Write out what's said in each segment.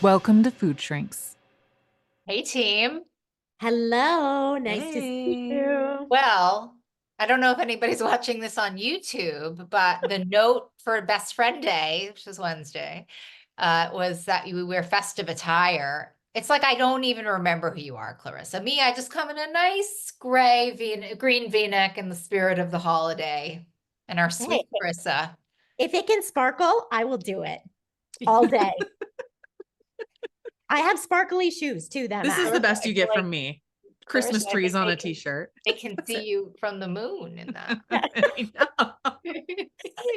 Welcome to Food Shrinks. Hey team. Hello, nice to see Hey. you. Well, I don't know if anybody's watching this on YouTube, but the note for Best Friend Day, which is Wednesday, was that you wear festive attire. It's like I don't even remember who you are, Clarissa. Me, I just come in a nice green V-neck in the spirit of the holiday. And our Hey, sweet Clarissa. if it can sparkle, I will do it all day. I have sparkly shoes too that This is the match. best you I feel get like from me. Christmas Clarissa, I trees think on they a can t-shirt. they can That's see it. you from the moon in that. I know.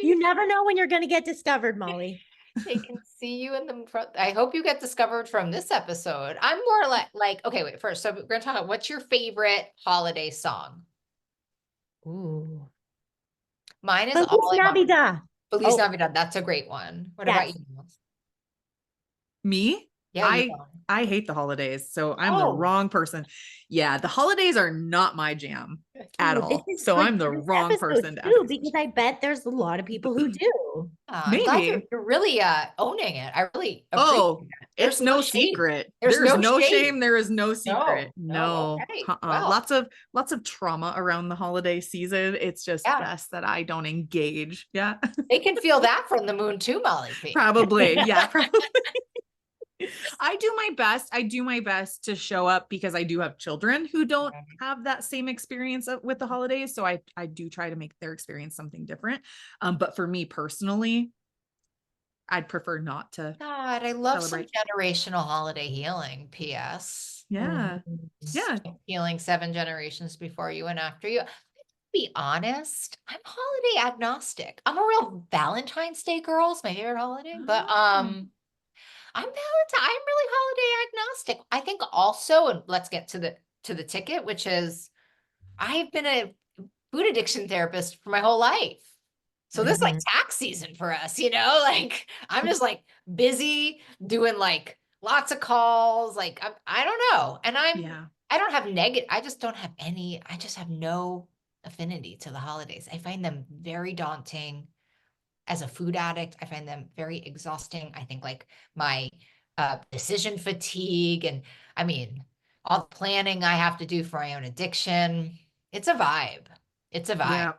you never know when you're going to get discovered, Molly. They can see you in the front. I hope you get discovered from this episode. I'm more like okay, wait, first. So we're gonna talk about what's your favorite holiday song? Ooh. Mine is Feliz All I Want. Navidad. Feliz Oh, Navidad. That's a great one. What about yes. you? Me? Yeah, you I go. I hate the holidays, so I'm the Oh, wrong person. Yeah, the holidays are not my jam at Ooh, this all. is So good I'm for the this wrong episode person to ask too, these because I bet there's a lot of people who do. I'm glad you're Maybe. you're really owning it. I really appreciate Oh, it. it's There's no no shame. secret. There's There's no no shame. shame. There is no secret. No, no. No. Okay. Uh-uh. Well, Lots of trauma around the holiday season. It's just yeah. best that I don't engage. Yeah. They can feel that from the moon too, Molly P. Probably. Yeah, probably. I do my best to show up because I do have children who don't have that same experience with the holidays. So I do try to make their experience something different. But for me personally, I'd prefer not to God, I love some celebrate. generational holiday healing. P.S. Yeah. Yeah. Healing 7 generations before you and after you. Be honest, I'm holiday agnostic. I'm a real Valentine's Day girl. It's my favorite holiday, but Oh. I'm really holiday agnostic. I think also, and let's get to the ticket, which is I've been a food addiction therapist for my whole life. So this is like Mhm. tax season for us, like I'm just like busy doing like lots of calls. Like I don't know. And Yeah. I don't have negative, I just don't have any, I just have no affinity to the holidays. I find them very daunting as a food addict. I find them very exhausting. I think like my decision fatigue and I mean all the planning I have to do for my own addiction. It's a vibe. It's a vibe. Yeah.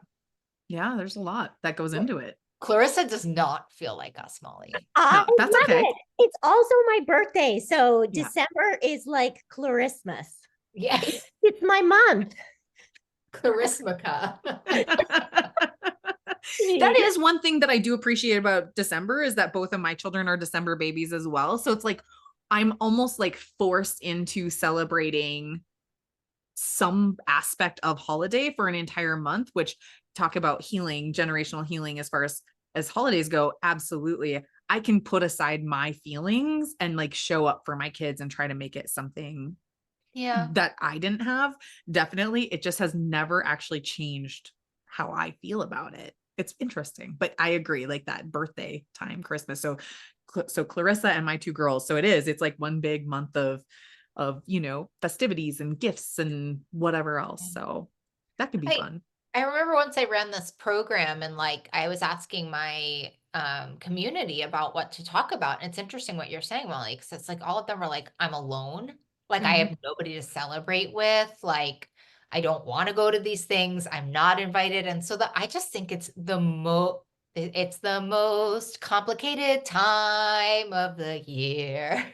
Yeah. There's a lot that goes into it. Clarissa does not feel like us, Molly. I No, that's love okay. it. It's also my birthday. So Yeah. December is like Clarismas. Yeah, It's my month. Charismica. That is one thing that I do appreciate about December is that both of my children are December babies as well. So it's like I'm almost like forced into celebrating some aspect of holiday for an entire month, which talk about healing, generational healing as far as holidays go, absolutely. I can put aside my feelings and like show up for my kids and try to make it something Yeah. that I didn't have. Definitely, it just has never actually changed how I feel about it. It's interesting, but I agree, like that birthday time, Christmas. So Clarissa and my two girls. So it's like one big month of festivities and gifts and whatever else. So that could be I fun. I remember once I ran this program and like I was asking my community about what to talk about. And it's interesting what you're saying, Molly, because it's like all of them are like, I'm alone. Like I Mhm. have nobody to celebrate with. Like I don't want to go to these things. I'm not invited. And so I just think it's the most complicated time of the year.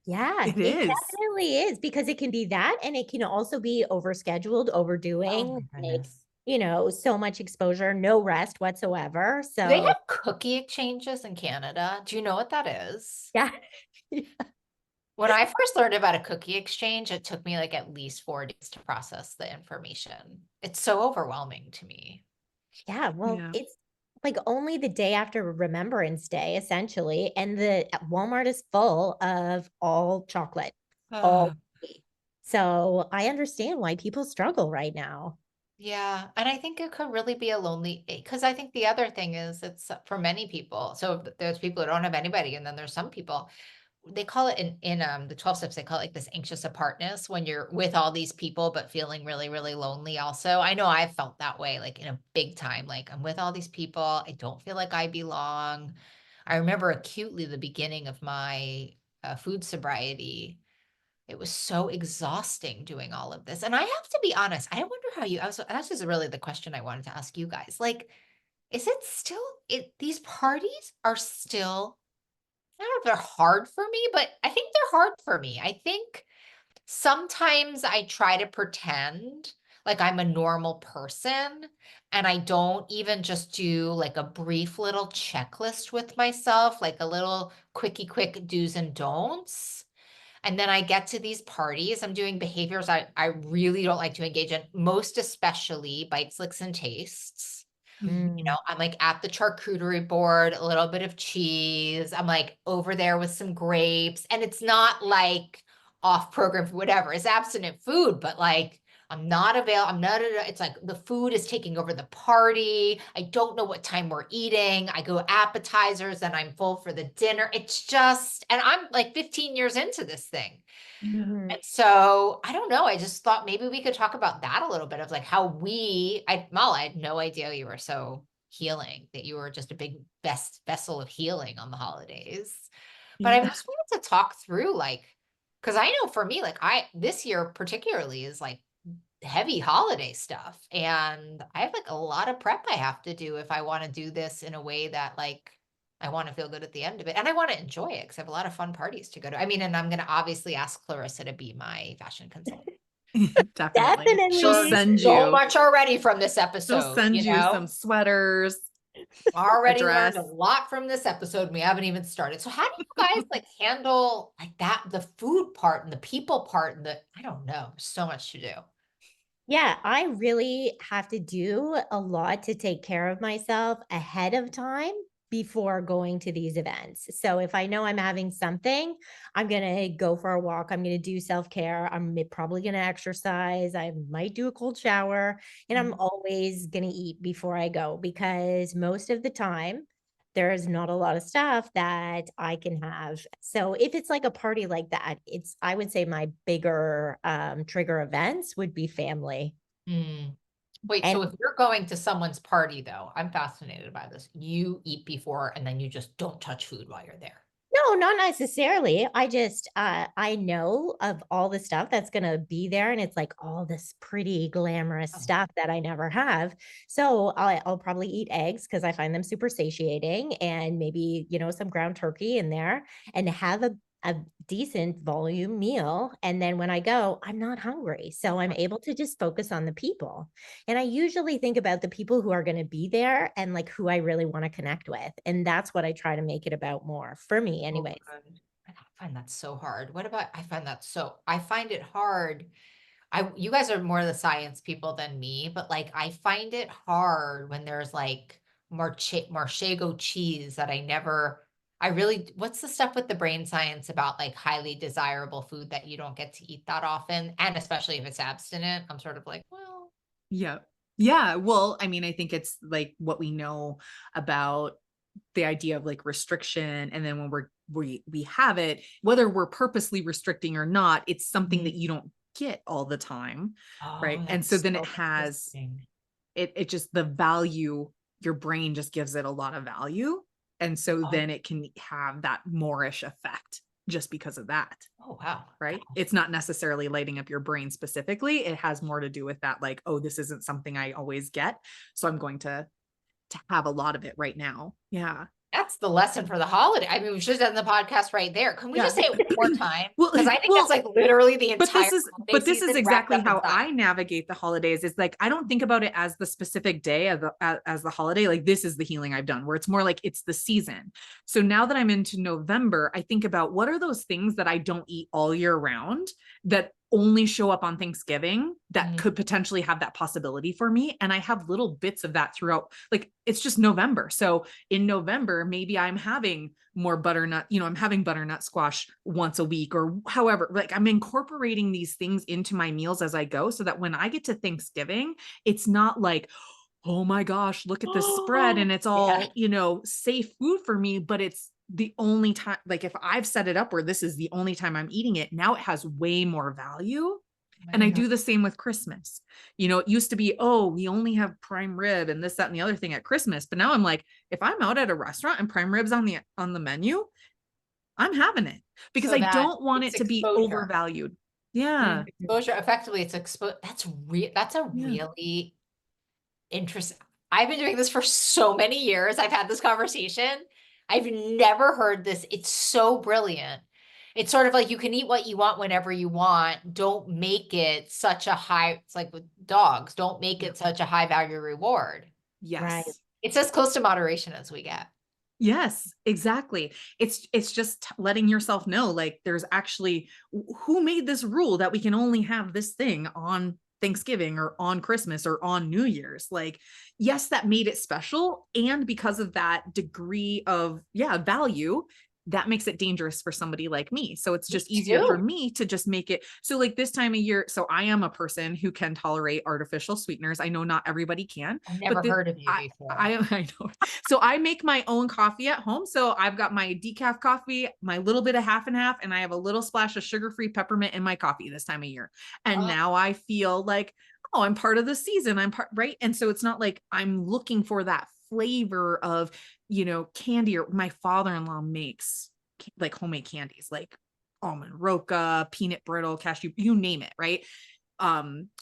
Yeah, It it is. definitely is because it can be that and it can also be overscheduled, Oh overdoing, my like, goodness. so much exposure, no rest whatsoever. Do they So, have cookie exchanges in Canada? Do you know what that is? yeah. When I first learned about a cookie exchange, it took me like at least 4 days to process the information. It's so overwhelming to me. Yeah, well, Yeah. it's like only the day after Remembrance Day, essentially, and the Walmart is full of all chocolate, all. Uh, So I understand why people struggle right now. yeah. And I think it could really be a lonely, because I think the other thing is it's for many people. So there's people who don't have anybody, and then there's some people they call it in the 12 steps, they call it like this anxious apartness when you're with all these people but feeling really really lonely. Also, I know I've felt that way, like in a big time, like I'm with all these people, I don't feel like I belong. I remember acutely the beginning of my food sobriety, it was so exhausting doing all of this. And I have to be honest, I wonder how that's just really the question I wanted to ask you guys. Like, is it still, these parties are still, I don't know if they're hard for me, but I think they're hard for me. I think sometimes I try to pretend like I'm a normal person and I don't even just do like a brief little checklist with myself, like a little quick do's and don'ts. And then I get to these parties, I'm doing behaviors I really don't like to engage in, most especially bites, licks, and tastes. You know, I'm like at the charcuterie board, a little bit of cheese. I'm like over there with some grapes. And it's not like off program for whatever. It's abstinent food, but like I'm not it's like the food is taking over the party. I don't know what time we're eating. I go appetizers and I'm full for the dinner. It's just, and I'm like 15 years into this thing. Mhm. And so I don't know. I just thought maybe we could talk about that a little bit of like how Mala, I had no idea you were so healing, that you were just a big vessel of healing on the holidays. But I Yeah. just wanted to talk through like, because I know for me, like this year particularly is like heavy holiday stuff. And I have like a lot of prep I have to do if I want to do this in a way that like I want to feel good at the end of it. And I want to enjoy it because I have a lot of fun parties to go to. I mean, and I'm going to obviously ask Clarissa to be my fashion consultant. Definitely. She'll Definitely. send So you, much already from this she'll episode, send you you some know? sweaters, a Already dress. learned a lot from this episode. And we haven't even started. So how do you guys like handle like that, the food part and the people part and I don't know, so much to do. Yeah, I really have to do a lot to take care of myself ahead of time before going to these events. So if I know I'm having something, I'm going to go for a walk. I'm going to do self-care. I'm probably going to exercise. I might do a cold shower, and I'm always going to eat before I go because most of the time there's not a lot of stuff that I can have. So if it's like a party like that, I would say my bigger trigger events would be family. Mm. Wait, so And if you're going to someone's party though, I'm fascinated by this. You eat before and then you just don't touch food while you're there. no, not necessarily. I just I know of all the stuff that's gonna be there, and it's like all this pretty glamorous Oh, stuff that I never have. So I'll probably eat eggs because I find them super satiating, and maybe some ground turkey in there, and have a decent volume meal. And then when I go, I'm not hungry, so I'm able to just focus on the people. And I usually think about the people who are going to be there and like who I really want to connect with. And that's what I try to make it about more for me, so anyways. good. I find that so hard. I find it hard. You guys are more the science people than me, but like I find it hard when there's like Marchego cheese that what's the stuff with the brain science about like highly desirable food that you don't get to eat that often? And especially if it's abstinent, I'm sort of like, well, Yeah. Yeah. Well, I mean, I think it's like what we know about the idea of like restriction. And then when we have it, whether we're purposely restricting or not, it's something that you don't get all the time. Right. oh, And so that's then it so has, interesting. it just, the value, your brain just gives it a lot of value. And so Oh, then it can have that moreish effect just because of that. oh wow. Right. It's not necessarily lighting up your brain specifically. It has more to do with that, like, oh, this isn't something I always get. So I'm going to have a lot of it right now. Yeah. That's the lesson for the holiday. I mean, we should have done the podcast right there. Can we Yeah. just say it one more time? Well, Because I think that's like literally the but entire holiday this is season wrapped exactly up how inside. I navigate the holidays. It's like I don't think about it as the specific day of as the holiday. Like this is the healing I've done, where it's more like it's the season. So now that I'm into November, I think about what are those things that I don't eat all year round that only show up on Thanksgiving that could potentially have that possibility for me. And I have little bits of that throughout, like it's just November. So in November, maybe I'm having more butternut, I'm having butternut squash once a week or however, like I'm incorporating these things into my meals as I go so that when I get to Thanksgiving, it's not like, oh my gosh, look at this spread and it's all, safe food for me, but it's the only time, like if I've set it up where this is the only time I'm eating it, now it has way more value. And I do the same with Christmas. It used to be, oh, we only have prime rib and this, that, and the other thing at Christmas. But now I'm like, if I'm out at a restaurant and prime rib's on the menu, I'm having it because So I that don't want it's it to be exposure. overvalued. Yeah. Exposure, effectively, it's that's a Yeah. really interesting. I've been doing this for so many years. I've had this conversation. I've never heard this. It's so brilliant. It's sort of like you can eat what you want whenever you want. Don't make it such a high, it's like with dogs, don't make it such a high value reward. Right. Yes. It's as close to moderation as we get. Yes, exactly. It's just letting yourself know, like, there's actually who made this rule that we can only have this thing on Thanksgiving or on Christmas or on New Year's. Like, yes, that made it special. And because of that degree of, yeah, value, that makes it dangerous for somebody like me. So it's Me just easier for too. me to just make it. So like this time of year, so I am a person who can tolerate artificial sweeteners. I know not everybody can, I've but never heard of you before. I know. So I make my own coffee at home. So I've got my decaf coffee, my little bit of half and half, and I have a little splash of sugar-free peppermint in my coffee this time of year. And now I feel like, oh, I'm part of the season. I'm part, right? And so it's not like I'm looking for that flavor of, candy, or my father-in-law makes like homemade candies, like almond roca, peanut brittle, cashew, you name it, right?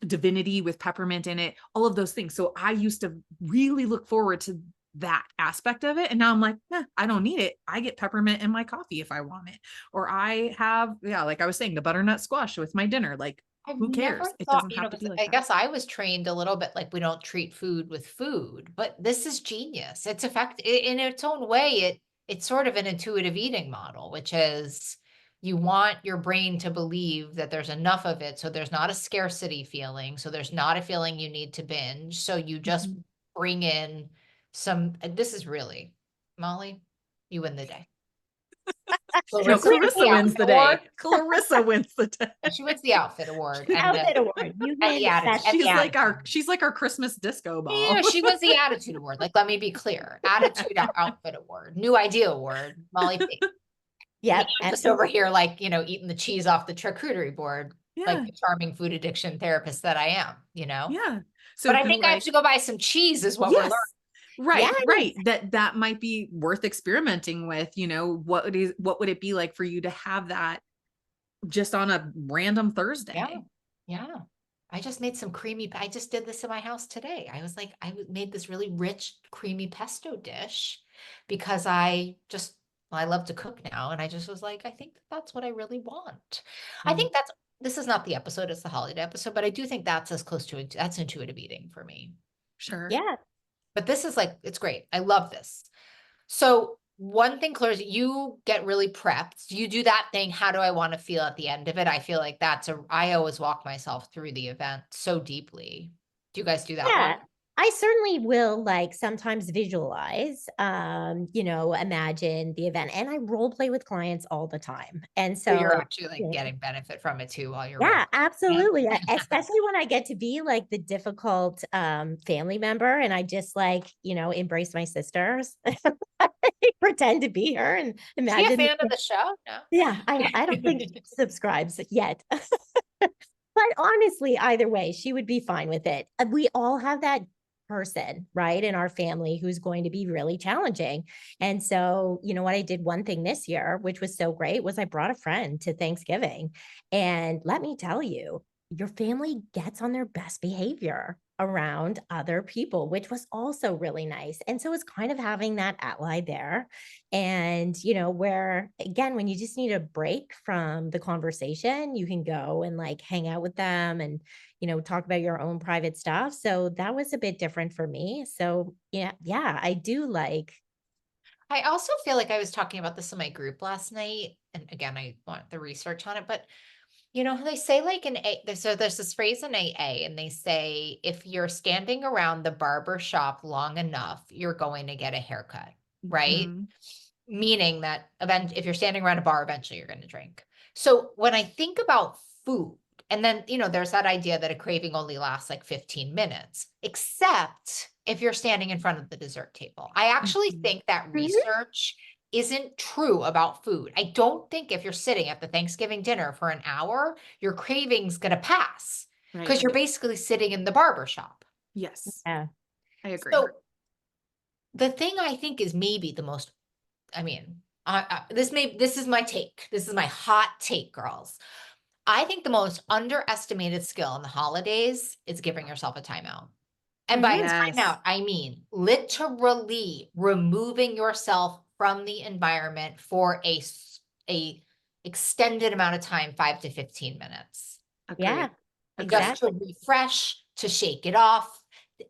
Divinity with peppermint in it, all of those things. So I used to really look forward to that aspect of it. And now I'm like, I don't need it. I get peppermint in my coffee if I want it. Or I have, like I was saying, the butternut squash with my dinner. Like, I've who never cares? It thought, doesn't have to be like I that. guess I was trained a little bit like we don't treat food with food, but this is genius. It's in its own way. It's sort of an intuitive eating model, which is you want your brain to believe that there's enough of it. So there's not a scarcity feeling. So there's not a feeling you need to binge. So you just Mhm. bring in this is really, Molly, you win the day. No, Clarissa wins Clarissa wins the award. day. Clarissa wins the day. She wins the outfit award and Outfit award. You and win the attitude. best. And the attitude. She's like our Christmas disco Yeah, ball. she wins the attitude award. Like, let me be clear. Attitude outfit award. New idea award. Molly P. Yep. I'm just over here, like, eating the cheese off the charcuterie board, like Yeah. the charming food addiction therapist that I am, Yeah. So But I think I have to go buy some cheese is what we're learning. Right, Yes. right. That might be worth experimenting with, what would it be like for you to have that just on a random Thursday? Yeah. Yeah. I just made some I just did this in my house today. I was like, made this really rich, creamy pesto dish because I love to cook now. And I just was like, I think that's what I really want. I think this is not the episode, it's the holiday episode, but I do think that's as close to it. That's intuitive eating for me. Sure. Yeah. But this is like, it's great. I love this. So one thing, Claire, is you get really prepped. You do that thing. How do I want to feel at the end of it? I feel like I always walk myself through the event so deeply. Do you guys do that Yeah. one? I certainly will like sometimes visualize, imagine the event, and I role play with clients all the time. And So you're so, actually like getting benefit from it too while you're yeah, absolutely. Yeah. Especially when I get to be like the difficult family member and I just like, embrace my sisters. Pretend to be her and Is he a imagine. fan of the show? No. Yeah, I don't think she subscribes yet. But honestly, either way, she would be fine with it. We all have that person, right, in our family who's going to be really challenging. And so, what I did one thing this year, which was so great, was I brought a friend to Thanksgiving. And let me tell you, your family gets on their best behavior around other people, which was also really nice. And so it's kind of having that ally there. And, where again, when you just need a break from the conversation, you can go and like hang out with them and, talk about your own private stuff. So that was a bit different for me. So yeah, I do like. I also feel like I was talking about this in my group last night. And again, I want the research on it, but they say like so there's this phrase in AA and they say, if you're standing around the barber shop long enough, you're going to get a haircut, right? Mhm. Meaning that if you're standing around a bar, eventually you're going to drink. So when I think about food, and then, there's that idea that a craving only lasts like 15 minutes, except if you're standing in front of the dessert table. I actually Mhm. think that Mhm. research isn't true about food. I don't think if you're sitting at the Thanksgiving dinner for an hour, your craving's going to pass because Right. you're basically sitting in the barber shop. Yes, Yeah. I agree. So the thing I think is maybe the most, This is my take. This is my hot take, girls. I think the most underestimated skill in the holidays is giving yourself a timeout. And by Yes. timeout, I mean literally removing yourself from the environment for a extended amount of time, 5 to 15 minutes. Yeah, Agreed. Agreed. Just to exactly. refresh, to shake it off.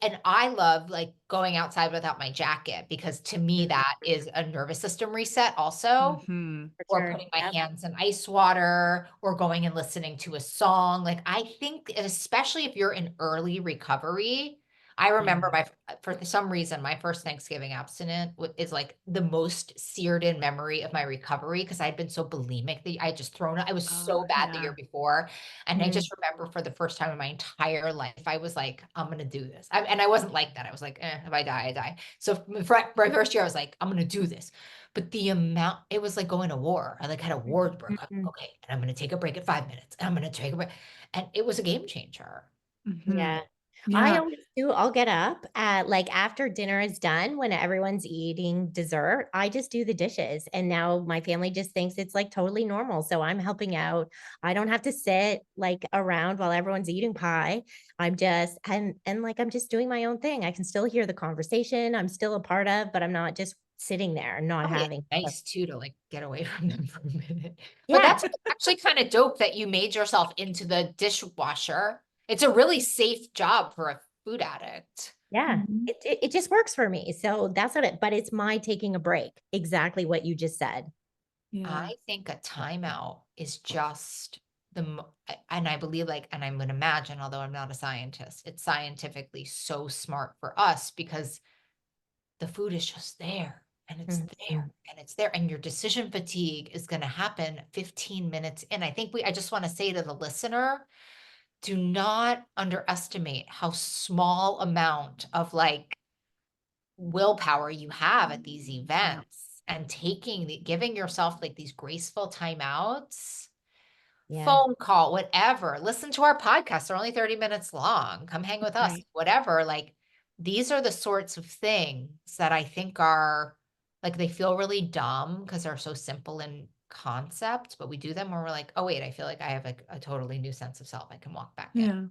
And I love like going outside without my jacket because to me Mhm. that is a nervous system reset also, Hmm. For or sure. putting my Yep. hands in ice water or going and listening to a song. Like I think, and especially if you're in early recovery, I remember Yeah. for some reason, my first Thanksgiving abstinent is like the most seared in memory of my recovery because I'd been so bulimic that I had just thrown it. I was so Oh, bad the yeah. year before. And I Mm, just remember for the first time in my entire life, I was like, I'm going to do this. And I wasn't like that. I was like, if I die, I die. So for my first year, I was like, I'm going to do this. But the amount, it was like going to war. I like had a war broke. mhm. Okay, and I'm going to take a break at 5 minutes. And I'm going to take a break. And it was a game changer. Hmm. Yeah. I Yeah. always do. I'll get up at like after dinner is done when everyone's eating dessert. I just do the dishes. And now my family just thinks it's like totally normal. So I'm helping out. I don't have to sit like around while everyone's eating pie. I'm just and like I'm just doing my own thing. I can still hear the conversation. I'm still a part of, but I'm not just sitting there not Probably having nice too to like get away from them for a minute. But yeah. that's actually kind of dope that you made yourself into the dishwasher. It's a really safe job for a food addict. Yeah. Mhm. It just works for me. So that's what it, but it's my taking a break. Exactly what you just said. Yeah. I think a timeout is just and I believe like, and I'm going to imagine, although I'm not a scientist, it's scientifically so smart for us because the food is just there and it's there Mhm. and it's there. And your decision fatigue is going to happen 15 minutes in. I just want to say to the listener, do not underestimate how small amount of like willpower you have at these Yeah. events and giving yourself like these graceful timeouts, Yeah. phone call, whatever. Listen to our podcast. They're only 30 minutes long. Come hang with us, Right. whatever. Like these are the sorts of things that I think are like they feel really dumb because they're so simple in concept, but we do them when we're like, oh wait, I feel like I have like a totally new sense of self. I can walk back in. Yeah.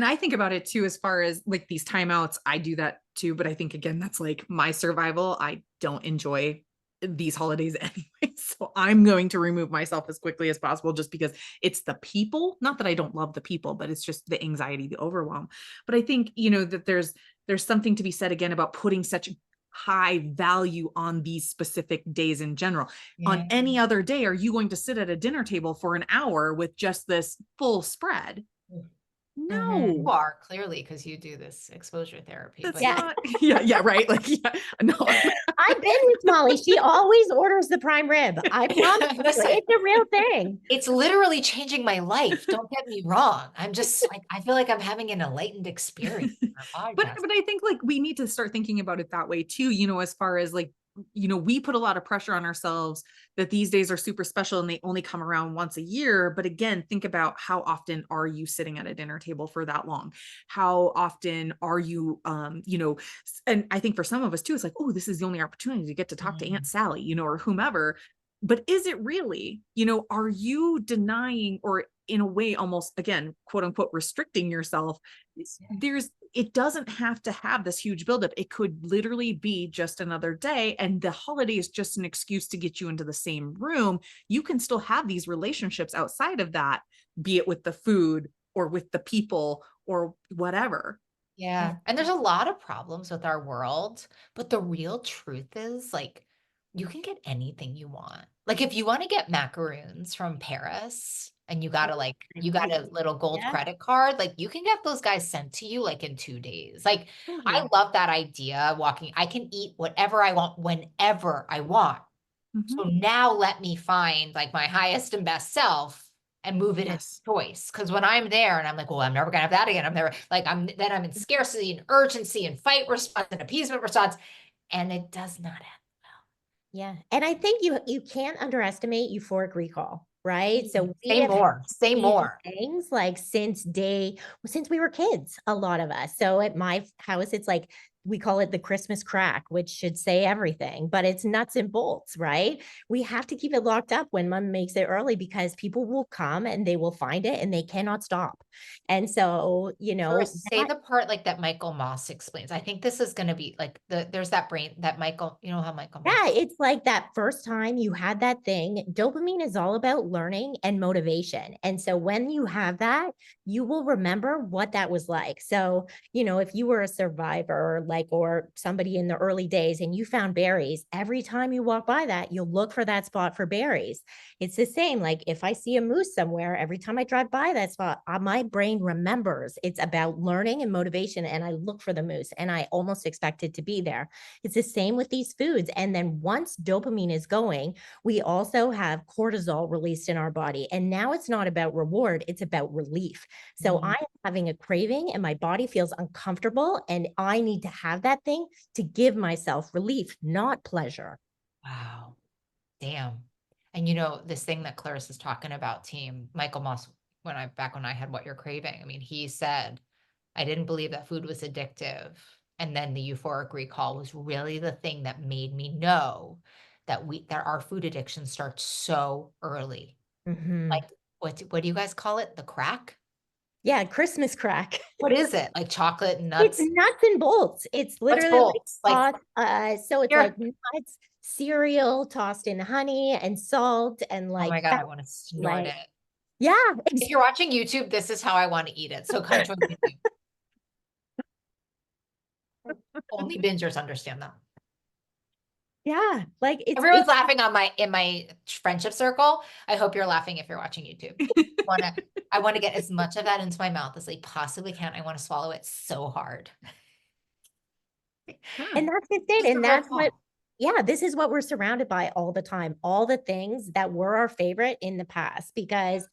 I think about it too, as far as like these timeouts, I do that too. But I think again, that's like my survival. I don't enjoy these holidays anyway. So I'm going to remove myself as quickly as possible just because it's the people, not that I don't love the people, but it's just the anxiety, the overwhelm. But I think, that there's something to be said again about putting such high value on these specific days in general. On Yeah. any other day, are you going to sit at a dinner table for an hour with just this full spread? Mhm. You No, are clearly because you do this exposure therapy, that's but Yeah. not. Yeah, yeah, right. Like, yeah, no. I've been with Molly. She always orders the prime rib. I promise you, listen, it's a real thing. it's literally changing my life. Don't get me wrong. I'm just like, I feel like I'm having an enlightened experience on our but podcast. but I think like we need to start thinking about it that way too, as far as like, we put a lot of pressure on ourselves that these days are super special and they only come around once a year. But again, think about how often are you sitting at a dinner table for that long? How often are you, and I think for some of us too, it's like, oh, this is the only opportunity to get to talk to Aunt Sally, or whomever. But is it really, are you denying or in a way almost again, quote unquote, restricting yourself? It doesn't have to have this huge buildup. It could literally be just another day. And the holiday is just an excuse to get you into the same room. You can still have these relationships outside of that, be it with the food or with the people or whatever. Yeah. And there's a lot of problems with our world, but the real truth is like you can get anything you want. Like if you want to get macaroons from Paris and you got a little gold Yeah, credit card, like you can get those guys sent to you like in 2 days. Like I Totally. love that idea walking. I can eat whatever I want whenever I want. Mm-hmm. So now let me find like my highest and best self and move it in Yes. choice. Because when I'm there and I'm like, well, I'm never gonna have that again. I'm there, like I'm in scarcity and urgency and fight response and appeasement response. And it does not end. yeah. And I think you can't underestimate euphoric recall, right? So we Say have had more. Say these more. things like since we were kids, a lot of us. So at my house, it's like we call it the Christmas crack, which should say everything, but it's nuts and bolts, right? We have to keep it locked up when mom makes it early because people will come and they will find it and they cannot stop. And so, First, say the part like that Michael Moss explains. I think this is going to be like there's that brain that Michael, you know how Michael Moss. Yeah, it's like that first time you had that thing. Dopamine is all about learning and motivation. And so when you have that, you will remember what that was like. So, if you were a survivor, or somebody in the early days and you found berries, every time you walk by that, you'll look for that spot for berries. It's the same. Like if I see a moose somewhere, every time I drive by that spot, my brain remembers it's about learning and motivation. And I look for the moose and I almost expect it to be there. It's the same with these foods. And then once dopamine is going, we also have cortisol released in our body. And now it's not about reward, it's about relief. So I'm having a craving and my body feels uncomfortable and I need to have that thing to give myself relief, not pleasure. Wow. Damn. And this thing that Clarice is talking about, team, Michael Moss, back when I had What You're Craving, I mean, he said, I didn't believe that food was addictive. And then the euphoric recall was really the thing that made me know that our food addiction starts so early. Mm-hmm. Like what do you guys call it? The crack? Yeah, Christmas crack. What is it? Like chocolate and nuts? It's nuts and bolts. It's literally bolts? so it's like nuts, cereal tossed in honey and salt and oh my God, fat, I want to snort it. Yeah. If you're watching YouTube, this is how I want to eat it. So come join YouTube. Only bingers understand that. Yeah, everyone's laughing in my friendship circle. I hope you're laughing if you're watching YouTube. I want to get as much of that into my mouth as I possibly can. I want to swallow it so hard. And that's just it. And that's this is what we're surrounded by all the time. All the things that were our favorite in the past because,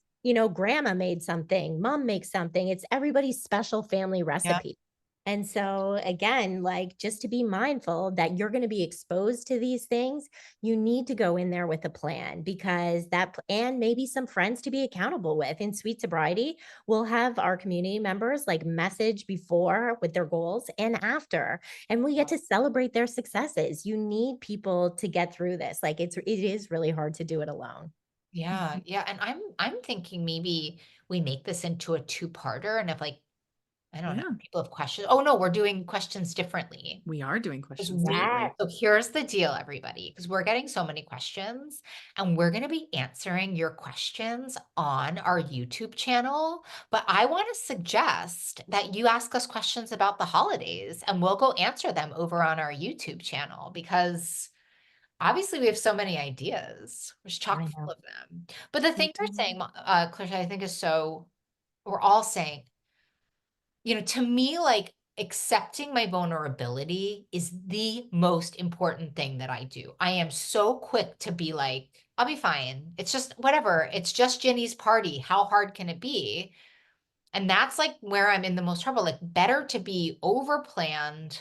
grandma made something, mom makes something. It's everybody's special family recipe. Yep. And so again, just to be mindful that you're going to be exposed to these things, you need to go in there with a plan because and maybe some friends to be accountable with. In Sweet Sobriety, we'll have our community members message before with their goals and after, and we get to celebrate their successes. You need people to get through this. It is really hard to do it alone. Yeah. Yeah. And I'm thinking maybe we make this into a 2-parter and if I don't know. People have questions. Oh no, we're doing questions differently. We are doing questions differently. So here's the deal, everybody, because we're getting so many questions and we're going to be answering your questions on our YouTube channel. But I want to suggest that you ask us questions about the holidays and we'll go answer them over on our YouTube channel because obviously we have so many ideas. We're chock full of them. But the thing you're saying, Claire, I think is we're all saying, to me, accepting my vulnerability is the most important thing that I do. I am so quick to be like, I'll be fine. It's just whatever. It's just Ginny's party. How hard can it be? And that's where I'm in the most trouble. Better to be over-planned,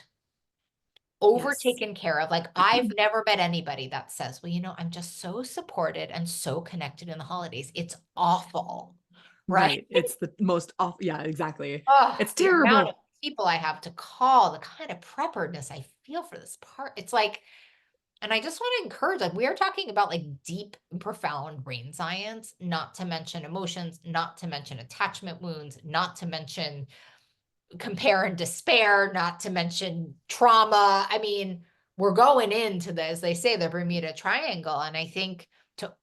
taken care of. I've never met anybody that says, well, I'm just so supported and so connected in the holidays. It's awful. Right. It's the most awful. Yeah, exactly. It's The amount terrible. of people I have to call, the kind of preparedness I feel for this part. It's and I just want to encourage, we are talking about deep and profound brain science, not to mention emotions, not to mention attachment wounds, not to mention compare and despair, not to mention trauma. I mean, we're going into as they say, the Bermuda Triangle. And I think to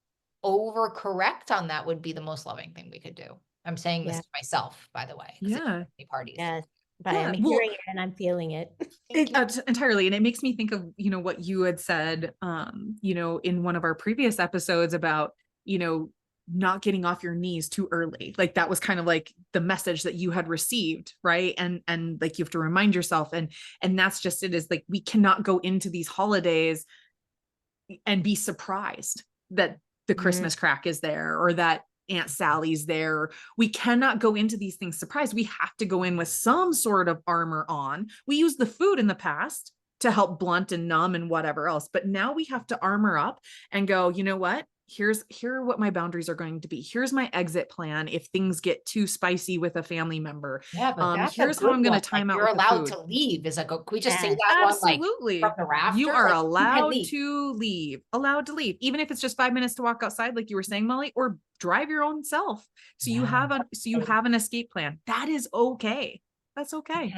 overcorrect on that would be the most loving thing we could do. I'm saying this to myself, by the way. Yeah. Parties. Yes. But I'm hearing it and I'm feeling it. Entirely. And it makes me think of, what you had said, in one of our previous episodes about, not getting off your knees too early. That was kind of the message that you had received. Right. And you have to remind yourself and that's just, it is we cannot go into these holidays and be surprised that the Christmas crack is there or that Aunt Sally's there. We cannot go into these things surprised. We have to go in with some sort of armor on. We used the food in the past to help blunt and numb and whatever else, but now we have to armor up and go, you know what? here are what my boundaries are going to be. Here's my exit plan if things get too spicy with a family member. Yeah, but that's a Here's how good I'm going to one. time Like, out you're with the allowed food. to leave. Is like, can we just say Yes. that one like Absolutely. from the rafters? You are Like, you can allowed leave. to leave. Allowed to leave, even if it's just 5 minutes to walk outside, like you were saying, Molly, or drive your own self. So you have an escape plan. That is okay. That's okay.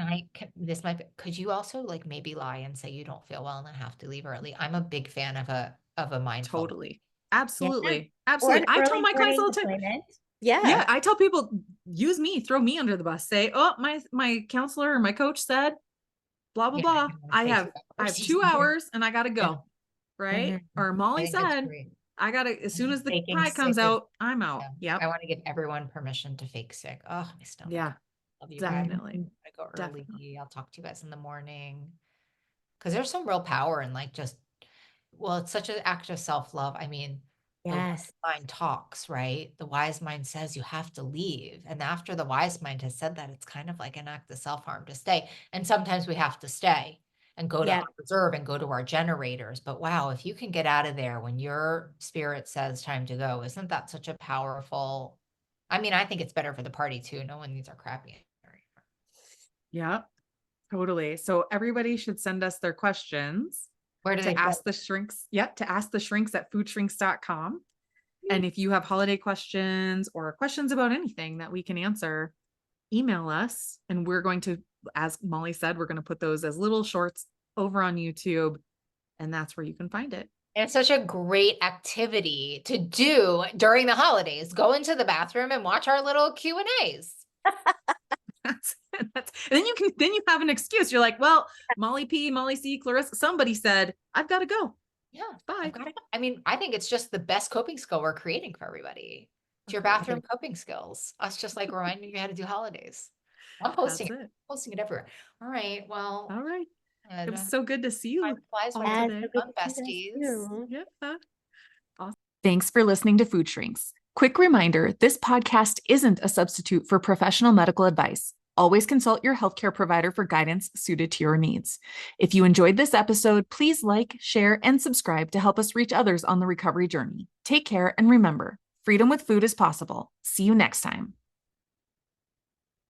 Could you also like maybe lie and say you don't feel well and then have to leave early? I'm a big fan of a mindful. Totally. Yeah. Absolutely. Or Absolutely. an I tell early my clients morning all the time. appointment. Yeah, Yeah. I tell people, use me, throw me under the bus. Say, oh, my counselor or my coach said, blah blah Yeah, blah. I I say have 2 I have hours. 2 hours and I gotta Yeah. go. Right? Mhm. Or I Molly think that's said, great. I gotta, as soon as the Faking pie comes sick is, out, I'm out. yeah. Yep. I want to give everyone permission to fake sick. Oh, my stomach. Yeah, Love you guys. definitely. I go early. Definitely. I'll talk to you guys in the morning. Because there's some real power in like just, well, it's such an act of self-love. I mean, the wise Yes. mind talks, right? The wise mind says you have to leave. And after the wise mind has said that, it's kind of like an act of self-harm to stay. And sometimes we have to stay and go to Yep. our reserve and go to our generators. But wow, if you can get out of there when your spirit says time to go, isn't that such a powerful? I mean, I think it's better for the party too. No one needs our crappy. Yeah, totally. So everybody should send us their questions Where do they to ask go? the shrinks. Yep, to ask the shrinks at foodshrinks.com. And if you have holiday questions or questions about anything that we can answer, email us. And we're going to, as Molly said, we're going to put those as little shorts over on YouTube. And that's where you can find it. And it's such a great activity to do during the holidays. Go into the bathroom and watch our little Q&As. That's, and then you have an excuse. You're like, well, Molly P, Molly C, Clarissa, somebody said, I've got to go. Yeah, Bye. I've got to go. I mean, I think it's just the best coping skill we're creating for everybody. It's your Okay. bathroom coping skills. Us just like reminding you how to do holidays. I'm posting That's it. posting it everywhere. All right. Well, All right. It was time so good to see you flies all when you're Yes, today. so good fun, to see you guys besties. too. Yeah. Awesome. Thanks for listening to Food Shrinks. Quick reminder, this podcast isn't a substitute for professional medical advice. Always consult your healthcare provider for guidance suited to your needs. If you enjoyed this episode, please like, share, and subscribe to help us reach others on the recovery journey. Take care and remember, freedom with food is possible. See you next time.